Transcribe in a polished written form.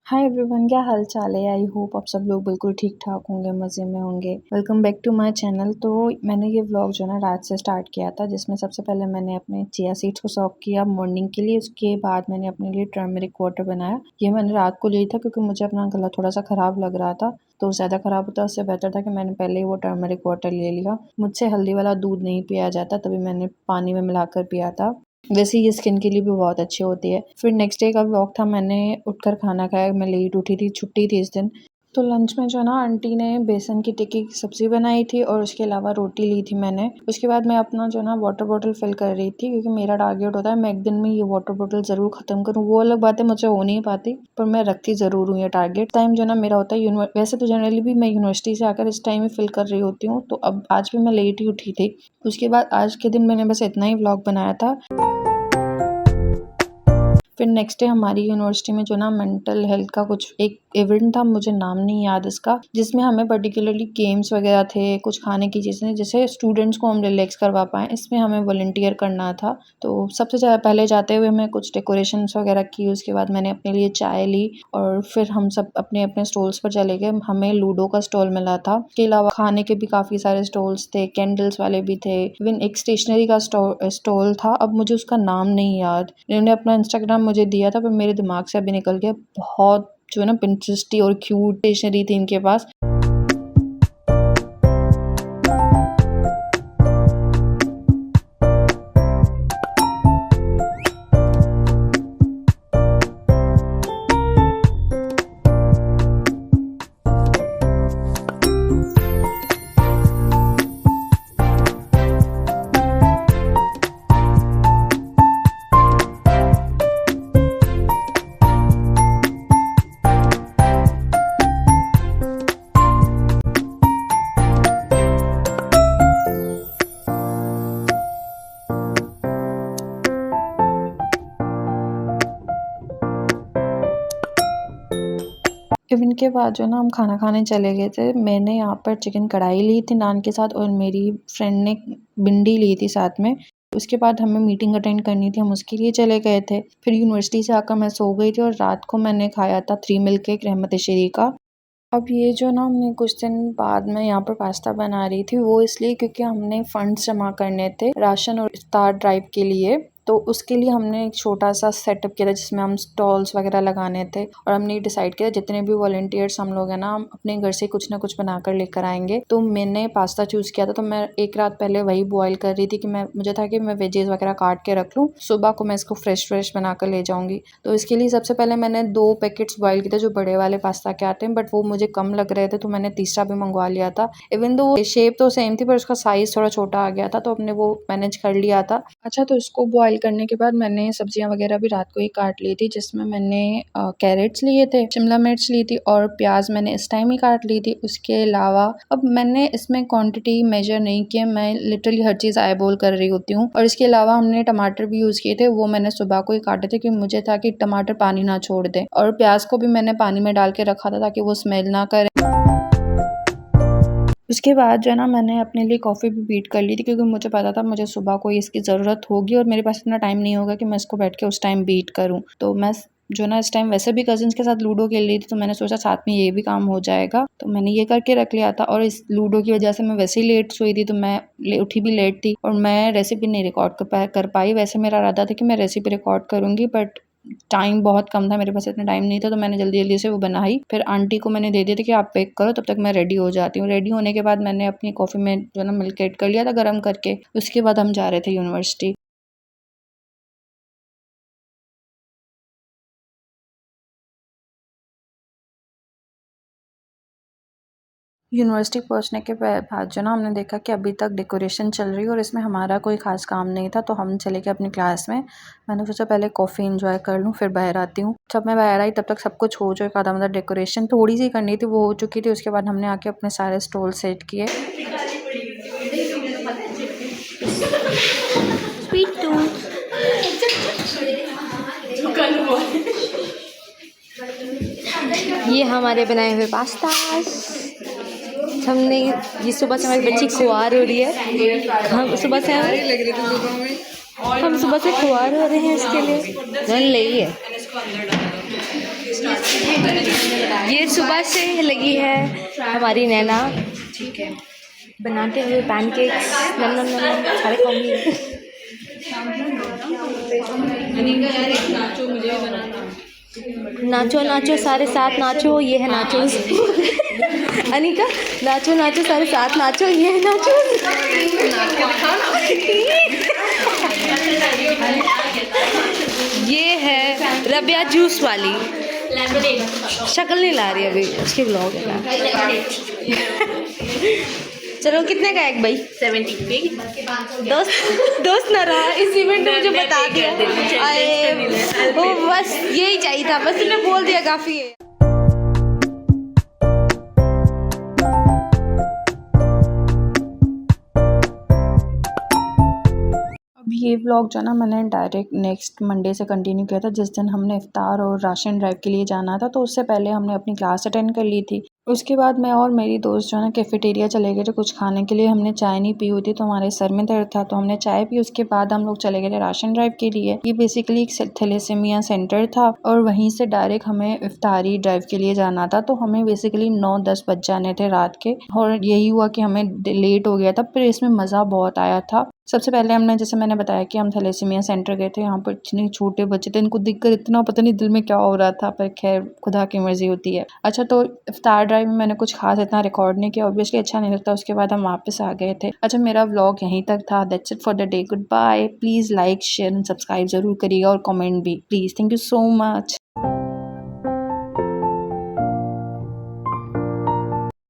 Hi everyone, क्या हाल चाल है। आई होप आप सब लोग बिल्कुल ठीक ठाक होंगे, मज़े में होंगे। Welcome back to my channel. तो मैंने ये व्लॉग जो है ना रात से स्टार्ट किया था, जिसमें सबसे पहले मैंने अपने चिया सीड्स को सॉक किया मॉर्निंग के लिए। उसके बाद मैंने अपने लिए टर्मरिक वाटर बनाया। ये मैंने रात को लिया था क्योंकि मुझे अपना गला थोड़ा सा ख़राब लग रहा था, तो ज़्यादा ख़राब होता उससे बेहतर था कि मैंने पहले ही वो टर्मरिक वाटर ले लिया। मुझसे हल्दी वाला दूध नहीं पिया जाता, तभी मैंने पानी में मिलाकर पिया था। वैसे ये स्किन के लिए भी बहुत अच्छी होती है। फिर नेक्स्ट डे का व्लॉग था, मैंने उठकर खाना खाया। मैं लेट उठी थी, छुट्टी थी इस दिन। तो लंच में जो है ना आंटी ने बेसन की टिक्की की सब्ज़ी बनाई थी और उसके अलावा रोटी ली थी मैंने। उसके बाद मैं अपना जो है ना वाटर बॉटल फिल कर रही थी, क्योंकि मेरा टारगेट होता है मैं एक दिन में ये वाटर बॉटल ज़रूर ख़त्म करूँ। वो अलग बात है मुझसे हो नहीं पाती, पर मैं रखती ज़रूर हूँ ये टारगेट। टाइम जो है ना मेरा होता है वैसे तो जनरली भी मैं यूनिवर्सिटी से आकर इस टाइम ही फिल कर रही होती हूँ, तो अब आज भी मैं लेट ही उठी थी। उसके बाद आज के दिन मैंने बस इतना ही व्लॉग बनाया था। फिर नेक्स्ट डे हमारी यूनिवर्सिटी में जो ना मेंटल हेल्थ का कुछ एक इवेंट था, मुझे नाम नहीं याद इसका, जिसमें हमें पर्टिकुलरली गेम्स वगैरह थे, कुछ खाने की चीज़ें, जिससे स्टूडेंट्स को हम रिलैक्स करवा पाएँ। इसमें हमें वॉलंटियर करना था। तो सबसे पहले जाते हुए मैं कुछ डेकोरेशंस वगैरह की। उसके बाद मैंने अपने लिए चाय ली और फिर हम सब अपने अपने स्टॉल्स पर चले गए। हमें लूडो का स्टॉल मिला था। इसके अलावा खाने के भी काफ़ी सारे स्टॉल्स थे, कैंडल्स वाले भी थे, इवन एक स्टेशनरी का स्टॉल था। अब मुझे उसका नाम नहीं याद। इन्होंने अपना इंस्टाग्राम मुझे दिया था, पर मेरे दिमाग से अभी निकल गया। बहुत जो है ना पिंटरेस्टी और क्यूट स्टेशनरी थी इनके पास। इवेंट के बाद जो ना हम खाना खाने चले गए थे। मैंने यहाँ पर चिकन कढ़ाई ली थी नान के साथ, और मेरी फ्रेंड ने भिंडी ली थी साथ में। उसके बाद हमें मीटिंग अटेंड करनी थी, हम उसके लिए चले गए थे। फिर यूनिवर्सिटी से आकर मैं सो गई थी और रात को मैंने खाया था 3 मिल्क केक रहमत शरी का। अब ये जो ना हमने कुछ दिन बाद में यहाँ पर पास्ता बना रही थी, वो इसलिए क्योंकि हमने फंड्स जमा करने थे राशन और इफ्तार ड्राइव के लिए। तो उसके लिए हमने एक छोटा सा सेटअप किया था, जिसमें हम स्टॉल्स वगैरह लगाने थे। और हमने डिसाइड किया जितने भी वॉलंटियर्स हम लोग हैं ना, हम अपने घर से कुछ ना कुछ बना कर लेकर आएंगे। तो मैंने पास्ता चूज़ किया था, तो मैं एक रात पहले वही बॉईल कर रही थी कि मुझे था कि मैं वेजेस वगैरह काट के रख लूँ, सुबह को मैं इसको फ्रेश बना कर ले जाऊँगी। तो इसके लिए सबसे पहले मैंने 2 पैकेट्स बॉईल किए थे, जो बड़े वाले पास्ता के आते हैं, बट वो मुझे कम लग रहे थे, तो मैंने तीसरा भी मंगवा लिया था। इवन दो शेप तो सेम थी, पर उसका साइज़ थोड़ा छोटा आ गया था, तो हमने वो मैनेज कर लिया था। अच्छा, तो इसको बॉईल करने के बाद मैंने सब्जियां वगैरह भी रात को ही काट ली थी, जिसमें मैंने कैरेट्स लिए थे, शिमला मिर्च ली थी और प्याज मैंने इस टाइम ही काट ली थी। उसके अलावा अब मैंने इसमें क्वांटिटी मेजर नहीं किया, मैं लिटरली हर चीज़ आई बॉल कर रही होती हूँ। और इसके अलावा हमने टमाटर भी यूज़ किए थे, वो मैंने सुबह को ही काटे थे, क्योंकि मुझे था कि टमाटर पानी ना छोड़ दे। और प्याज को भी मैंने पानी में डाल के रखा था, ताकि वो स्मेल ना करे। उसके बाद जो है ना मैंने अपने लिए कॉफ़ी भी बीट कर ली थी, क्योंकि मुझे पता था मुझे सुबह को इसकी ज़रूरत होगी और मेरे पास इतना टाइम नहीं होगा कि मैं इसको बैठ के उस टाइम बीट करूँ। तो मैं जो ना इस टाइम वैसे भी कज़िन्स के साथ लूडो खेल रही थी, तो मैंने सोचा साथ में ये भी काम हो जाएगा, तो मैंने ये करके रख लिया था। और इस लूडो की वजह से मैं वैसे ही लेट सोई थी, तो मैं उठी भी लेट थी और मैं रेसिपी नहीं रिकॉर्ड कर पाई। वैसे मेरा इरादा था कि मैं रेसिपी रिकॉर्ड करूँगी, बट टाइम बहुत कम था, मेरे पास इतना टाइम नहीं था, तो मैंने जल्दी से वो बनाई। फिर आंटी को मैंने दे दिया था कि आप पैक करो, तब तक मैं रेडी हो जाती हूँ। रेडी होने के बाद मैंने अपनी कॉफ़ी में जो है ना मिल्क ऐड कर लिया था गर्म करके। उसके बाद हम जा रहे थे यूनिवर्सिटी। यूनिवर्सिटी पहुंचने के बाद जो ना हमने देखा कि अभी तक डेकोरेशन चल रही है और इसमें हमारा कोई ख़ास काम नहीं था, तो हम चले गए अपनी क्लास में। मैंने सोचा पहले कॉफ़ी एंजॉय कर लूँ, फिर बाहर आती हूँ। जब मैं बाहर आई तब तक सब कुछ हो चुका था, मतलब डेकोरेशन थोड़ी सी करनी थी, वो हो चुकी थी। उसके बाद हमने आके अपने सारे स्टॉल सेट किए। Sweet tooth. ये हमारे बनाए हुए पास्ता। हमने ये सुबह से हमारी बच्ची खुआर हो रही है। हम सुबह से खुआर हो रहे हैं, इसके लिए रन ले है। ये सुबह से लगी है हमारी नैना ठीक है। बनाते हुए पैनकेक्स। नम नम नम नम, सारे खाऊंगी। नाचो नाचो सारे साथ नाचो, ये है नाचो। अनिका, नाचो नाचो सारे साथ नाचो, ये है नाचो। ये है रबिया जूस वाली, शक्ल नहीं ला रही अभी, उसके ब्लॉग है। चलो कितने का एक भाई? 70। दोस्त ना रहा इस इवेंट ने मुझे बता दिया। अरे वो बस यही चाहिए था, बस तुमने बोल दिया काफी है। अब ये व्लॉग जो है ना मैंने डायरेक्ट नेक्स्ट मंडे से कंटिन्यू किया था, जिस दिन हमने इफ्तार और राशन ड्राइव के लिए जाना था। तो उससे पहले हमने अपनी क्लास अटेंड कर ली थी। उसके बाद मैं और मेरी दोस्त जो है ना कैफेटेरिया चले गए थे कुछ खाने के लिए। हमने चाय नहीं पी हुई थी तो हमारे सर में दर्द था, तो हमने चाय पी। उसके बाद हम लोग चले गए थे राशन ड्राइव के लिए। ये बेसिकली एक थैलेसीमिया सेंटर था और वहीं से डायरेक्ट हमें इफ्तारी ड्राइव के लिए जाना था। तो हमें बेसिकली 9-10 बज जाने थे रात के, और यही हुआ कि हमें लेट हो गया था। पर इसमें मज़ा बहुत आया था। सबसे पहले हमने, जैसे मैंने बताया कि हम थैलेसीमिया सेंटर गए थे। यहाँ पर इतने छोटे बच्चे थे, इनको देखकर इतना पता नहीं दिल में क्या हो रहा था, पर खैर खुदा की मर्जी होती है। अच्छा, तो इफ्तार ड्राइव में मैंने कुछ खास इतना रिकॉर्ड नहीं किया, ऑब्वियसली अच्छा नहीं लगता। उसके बाद हम वापस आ गए थे। अच्छा, मेरा व्लॉग यहीं तक था। That's it for the day. Good bye. Please like share and subscribe ज़रूर करिएगा और कमेंट भी please. Thank you so much.